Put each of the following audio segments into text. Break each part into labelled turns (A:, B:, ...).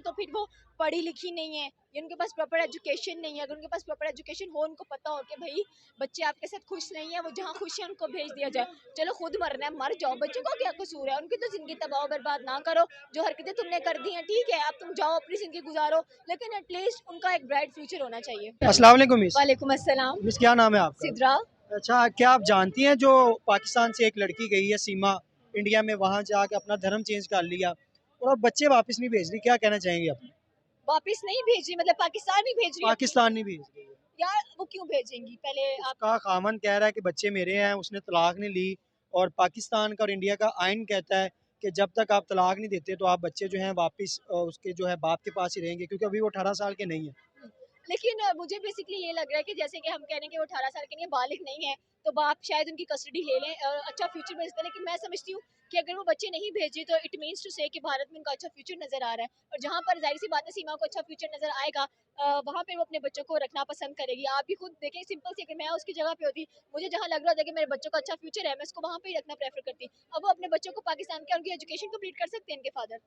A: तो फिर वो पढ़ी लिखी नहीं है या उनके पास प्रॉपर एजुकेशन नहीं है। अगर उनके पास प्रॉपर एजुकेशन हो, उनको पता हो कि भाई बच्चे आपके साथ खुश नहीं है, वो जहाँ खुश है उनको भेज दिया जाए। चलो खुद मरना है मर जाओ, बच्चों का क्या कसूर है, उनकी तो जिंदगी तबाह बर्बाद ना करो। जो हरकतें तुमने कर दी हैं ठीक है, अब तुम जाओ अपनी जिंदगी गुजारो, लेकिन एटलीस्ट उनका एक ब्राइट फ्यूचर होना चाहिए।
B: अस्सलाम वालेकुम मिस।
A: वालेकुम अस्सलाम।
B: मिस क्या नाम है आपका?
A: सिद्रा।
B: अच्छा, क्या आप जानती हैं जो पाकिस्तान से एक लड़की गई है सीमा, इंडिया में वहाँ जाके अपना धर्म चेंज कर लिया और अब बच्चे वापस नहीं भेज रही, क्या कहना चाहेंगे आप?
A: वापस नहीं भेज रही मतलब पाकिस्तान नहीं भेज रही है?
B: पाकिस्तान नहीं भेज रही।
A: यार वो क्यों भेजेंगी पहले आप।
B: उसका खामन कह रहा है कि बच्चे मेरे हैं, उसने तलाक नहीं ली और पाकिस्तान का और इंडिया का आइन कहता है कि जब तक आप तलाक नहीं देते तो आप बच्चे जो हैं वापस उसके जो है बाप के पास ही रहेंगे, क्योंकि अभी वो 18 साल के नहीं है।
A: लेकिन मुझे बेसिकली ये लग रहा है कि जैसे कि हम कह रहे हैं कि वो 18 साल के नहीं बालिग नहीं है, तो बाप शायद उनकी कस्टडी ले लें, अच्छा फ्यूचर भेजता है। लेकिन मैं समझती हूँ कि अगर वो बच्चे नहीं भेजे तो इट मीन्स टू से कि भारत में उनका अच्छा फ्यूचर नजर आ रहा है, और जहाँ पर जाहिर सी बात है सीमा को अच्छा फ्यूचर नजर आएगा, वहाँ पर वो अपने बच्चों को रखना पसंद करेगी। आप भी खुद देखें, सिंपल सी, अगर मैं उसकी जगह पे होती, मुझे जहाँ लग रहा था कि मेरे बच्चों का अच्छा फ्यूचर है, मैं उसको वहाँ पे ही रखना प्रेफर करती। अब वो अपने बच्चों को पाकिस्तान के, उनकी एजुकेशन कंप्लीट कर सकते हैं इनके फादर,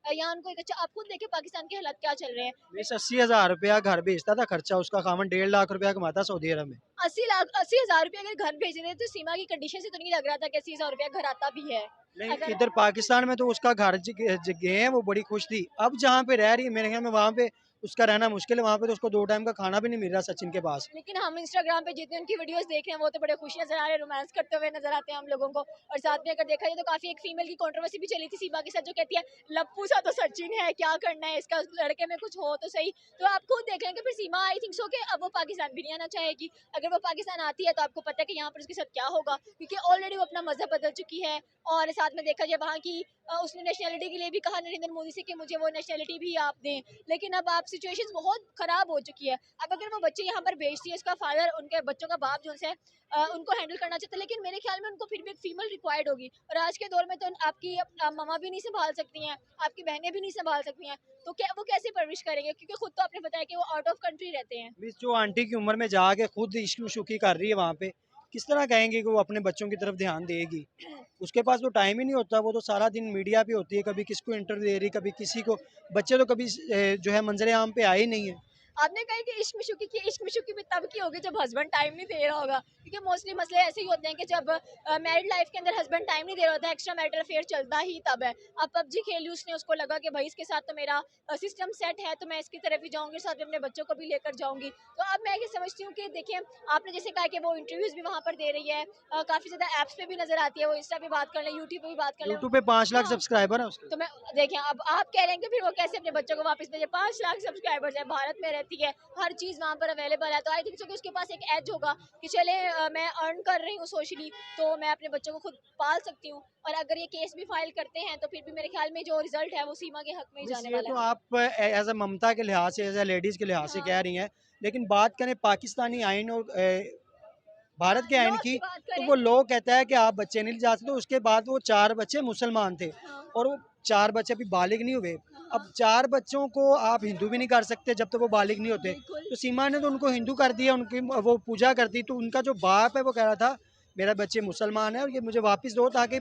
A: या उनको एक अच्छा, आप खुद देखें पाकिस्तान के हालात क्या चल रहे हैं।
B: बीस 80,000 रुपया घर भेजता था खर्चा, उसका खामन 1.5 लाख रुपया कमाता सऊदी अरब में।
A: 80,000 रुपये अगर घर भेज रहे तो सीमा की कंडीशन से तो नहीं लग रहा था कि 80,000 रुपया घर आता भी है।
B: नहीं,
A: अगर
B: इधर पाकिस्तान में तो उसका घर गए हैं, वो बड़ी खुश थी। अब जहाँ पे रह रही है मेरे ख्याल में वहाँ पे उसका रहना मुश्किल है, वहाँ पे तो उसको 2 टाइम का खाना भी नहीं मिल रहा सचिन के पास।
A: लेकिन हम इंस्टाग्राम पे जितने उनकी वीडियोस देख रहे हैं वो तो बड़े खुश नजर आ रहे हैं, रोमांस करते हुए नजर आते हैं हम लोगों को। और साथ में अगर देखा जाए तो काफी एक फीमेल की कंट्रोवर्सी भी चली थी सीमा के साथ, जो कहती है लप्पू सा तो सचिन है, क्या करना है इसका, लड़के में कुछ हो तो सही। तो आप खुद देख लेंगे फिर सीमा आई थिंक सो कि अब वो पाकिस्तान भी नहीं आना चाहेगी। अगर वो पाकिस्तान आती है तो आपको पता है कि यहाँ पर उसके साथ क्या होगा, क्योंकि ऑलरेडी वो अपना मजहब बदल चुकी है। और साथ में देखा जाए वहाँ की उसने नेशनलिटी के लिए भी कहा नरेंद्र मोदी से कि मुझे वो नेशनलिटी भी आप दें। लेकिन अब आप सिचुएशन बहुत खराब हो चुकी है। अब अगर वो बच्चे यहाँ पर भेजती है, उसका फादर, उनके बच्चों का बाप जो है उनको हैंडल करना चाहता है, लेकिन मेरे ख्याल में उनको फिर भी एक फीमेल रिक्वायर्ड होगी। और आज के दौर में तो आपकी मामा भी नहीं संभाल सकती हैं, आपकी बहनें भी नहीं संभाल सकती हैं, तो क्या वो कैसे परवरिश करेंगे, क्योंकि खुद तो आपने बताया कि वो आउट ऑफ कंट्री रहते हैं।
B: मिस जो आंटी की उम्र में जाके खुद इश्क शुकी कर रही है वहाँ पे, किस तरह कहेंगे कि वो अपने बच्चों की तरफ ध्यान देगी? उसके पास तो टाइम ही नहीं होता, वो तो सारा दिन मीडिया पे होती है, कभी किसको इंटरव्यू दे रही, कभी किसी को। बच्चे तो कभी जो है मंजरे आम पे आए ही नहीं है।
A: आपने कहा कि इश्क मिशुकी की, इश्क मिशुकी भी तब की होगी जब हस्बैंड टाइम नहीं दे रहा होगा, क्योंकि मोस्टली मसले ऐसे ही होते हैं कि जब मैरिड लाइफ के अंदर हस्बैंड टाइम नहीं दे रहा होता, एक्स्ट्रा मैरिटल अफेयर चलता ही तब है। अब पबजी खेली उसने, उसको लगा कि भाई इसके साथ तो मेरा सिस्टम सेट है, तो मैं इसकी तरफ ही जाऊंगी, साथ में अपने बच्चों को भी लेकर जाऊंगी। तो अब मैं ये समझती हूँ कि देखिए, आपने जैसे कहा कि वो इंटरव्यूज भी वहाँ पर दे रही है, काफी ज्यादा एप्स पे भी नजर आती है, वो इंस्टा पे बात कर ले, यूट्यूब पे भी बात कर ले।
B: यूट्यूब पे 5 लाख
A: हाँ,
B: सब्सक्राइबर है उसके।
A: तो मैं देखिए, अब आप कह रहे हैं कि फिर वो कैसे अपने बच्चों को वापस भेजे, 5 लाख सब्सक्राइबर्स है, भारत में रहती है, हर चीज वहाँ पर अवेलेबल है, तो आई थिंक सो कि उसके पास एक एज होगा कि चले मैं अर्न कर रही हूँ सोशली, तो मैं अपने बच्चों को खुद पाल सकती हूँ। और अगर ये केस भी फाइल करते हैं तो फिर भी मेरे ख्याल में जो रिजल्ट है वो सीमा के हक में ही
B: मिस
A: जाने
B: ये
A: वाला
B: तो
A: है।
B: आप एज ए ममता के लिहाज से, एज ए लेडीज के लिहाज से कह
A: हाँ,
B: रही हैं, लेकिन बात करें पाकिस्तानी आइन और भारत
A: हाँ,
B: के आइन
A: लॉ
B: की,
A: की बात
B: तो
A: करें।
B: वो लोग कहता है कि आप बच्चे नहीं ले जा सकते। उसके बाद वो 4 बच्चे मुसलमान थे
A: हाँ,
B: और वो 4 बच्चे अभी बालिग नहीं हुए।
A: हाँ,
B: अब 4 बच्चों को आप हिंदू भी नहीं कर सकते जब तक वो बालिग नहीं होते।
A: बिल्कुल।
B: तो सीमा ने तो उनको हिंदू कर दिया, उनकी वो पूजा करती, तो उनका जो बाप है वो कह रहा था मेरा बच्चे मुसलमान है और ये मुझे वापस दो, ताकि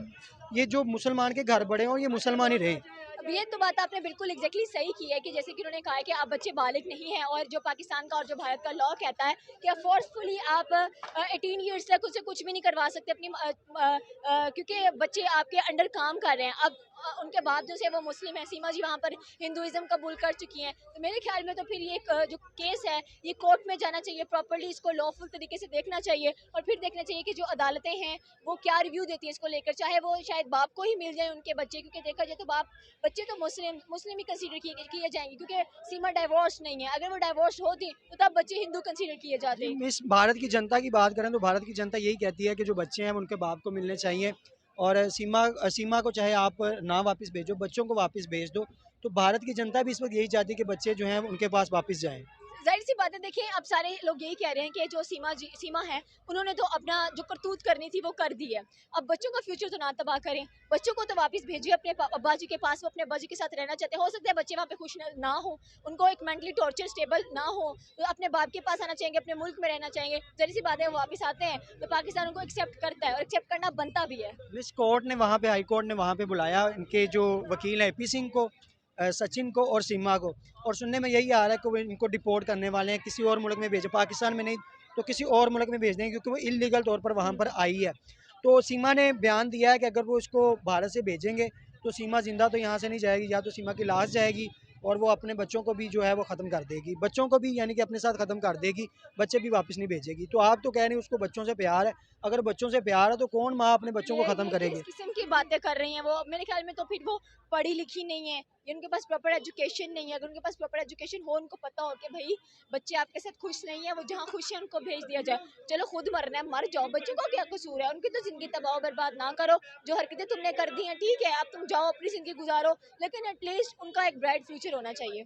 B: ये जो मुसलमान के घर बड़े हों ये मुसलमान ही रहें।
A: अब ये तो बात आपने बिल्कुल एग्जैक्टली सही की है कि जैसे कि उन्होंने कहा है कि आप बच्चे बालिग नहीं हैं, और जो पाकिस्तान का और जो भारत का लॉ कहता है कि फोर्सफुली आप 18 ईयर्स तक उससे कुछ भी नहीं करवा सकते अपनी क्योंकि बच्चे आपके अंडर काम कर रहे हैं। अब उनके बाद जो से वो मुस्लिम है, सीमा जी वहाँ पर हिंदुइज्म कबूल कर चुकी हैं, तो मेरे ख्याल में तो फिर ये जो केस है ये कोर्ट में जाना चाहिए, प्रॉपर्ली इसको लॉफुल तरीके से देखना चाहिए, और फिर देखना चाहिए कि जो अदालतें हैं वो क्या रिव्यू देती हैं इसको लेकर, चाहे वो शायद बाप को ही मिल जाए उनके बच्चे, क्योंकि देखा जाए तो बाप बच्चे तो मुस्लिम मुस्लिम ही कंसीडर किए जाएंगे, क्योंकि सीमा डाइवोर्स नहीं है। अगर वो डाइवोर्स होती तो तब बच्चे हिंदू कंसीडर किए जाते।
B: इस भारत की जनता की बात करें तो भारत की जनता यही कहती है कि जो बच्चे हैं वो उनके बाप को मिलने चाहिए, और सीमा को चाहे आप ना वापस भेजो, बच्चों को वापस भेज दो। तो भारत की जनता भी इस वक्त यही चाहती है कि बच्चे जो हैं उनके पास वापस जाएं।
A: जाहिर सी बात है, देखिए अब सारे लोग यही कह रहे हैं कि जो सीमा है, उन्होंने तो अपना जो करतूत करनी थी वो कर दी है। अब बच्चों का फ्यूचर तो ना तबाह करें, बच्चों को तो वापस भेजिए अपने अब्बा जी के पास, वो अपने अब्बा जी के साथ रहना चाहते हैं। हो सकता है बच्चे वहाँ पे खुश ना हो, उनको एक मेंटली टॉर्चर स्टेबल ना हो, तो अपने बाप के पास आना चाहेंगे, अपने मुल्क में रहना चाहेंगे। जाहिर सी बात है वो वापस आते हैं तो पाकिस्तान उनको एक्सेप्ट करता है, और एक्सेप्ट करना बनता भी है।
B: मिस कोर्ट ने वहाँ पे, हाई कोर्ट ने वहाँ पे बुलाया इनके जो वकील हैं एपी सिंह को, सचिन को और सीमा को। और सुनने में यही आ रहा है कि वो इनको डिपोर्ट करने वाले हैं, किसी और मुल्क में भेजे, पाकिस्तान में नहीं तो किसी और मुल्क में भेज देंगे, क्योंकि वो इलीगल तौर पर वहाँ पर आई है। तो सीमा ने बयान दिया है कि अगर वो इसको भारत से भेजेंगे तो सीमा ज़िंदा तो यहाँ से नहीं जाएगी, या तो सीमा की लाश जाएगी और वो अपने बच्चों को भी जो है वो ख़त्म कर देगी, बच्चों को भी यानी कि अपने साथ ख़त्म कर देगी, बच्चे भी वापस नहीं भेजेगी। तो आप तो कह रहे हैं उसको बच्चों से प्यार है, अगर बच्चों से प्यार है तो कौन माँ अपने बच्चों को ख़त्म
A: ये
B: करेगी?
A: किस किस्म की बातें कर रही हैं वो, मेरे ख्याल में तो फिर वो पढ़ी लिखी नहीं है, या उनके पास प्रॉपर एजुकेशन नहीं है। अगर उनके पास प्रॉपर एजुकेशन हो, उनको पता हो कि भाई बच्चे आपके साथ खुश नहीं है, वो जहाँ खुश है उनको भेज दिया जाए। चलो खुद मरना है मर जाओ, बच्चों का क्या कसूर है, उनकी तो जिंदगी तबाह बर्बाद ना करो। जो हरकतें तुमने कर दी हैं ठीक है, अब तुम जाओ अपनी जिंदगी गुजारो, लेकिन एटलीस्ट उनका एक ब्राइट फ्यूचर होना चाहिए।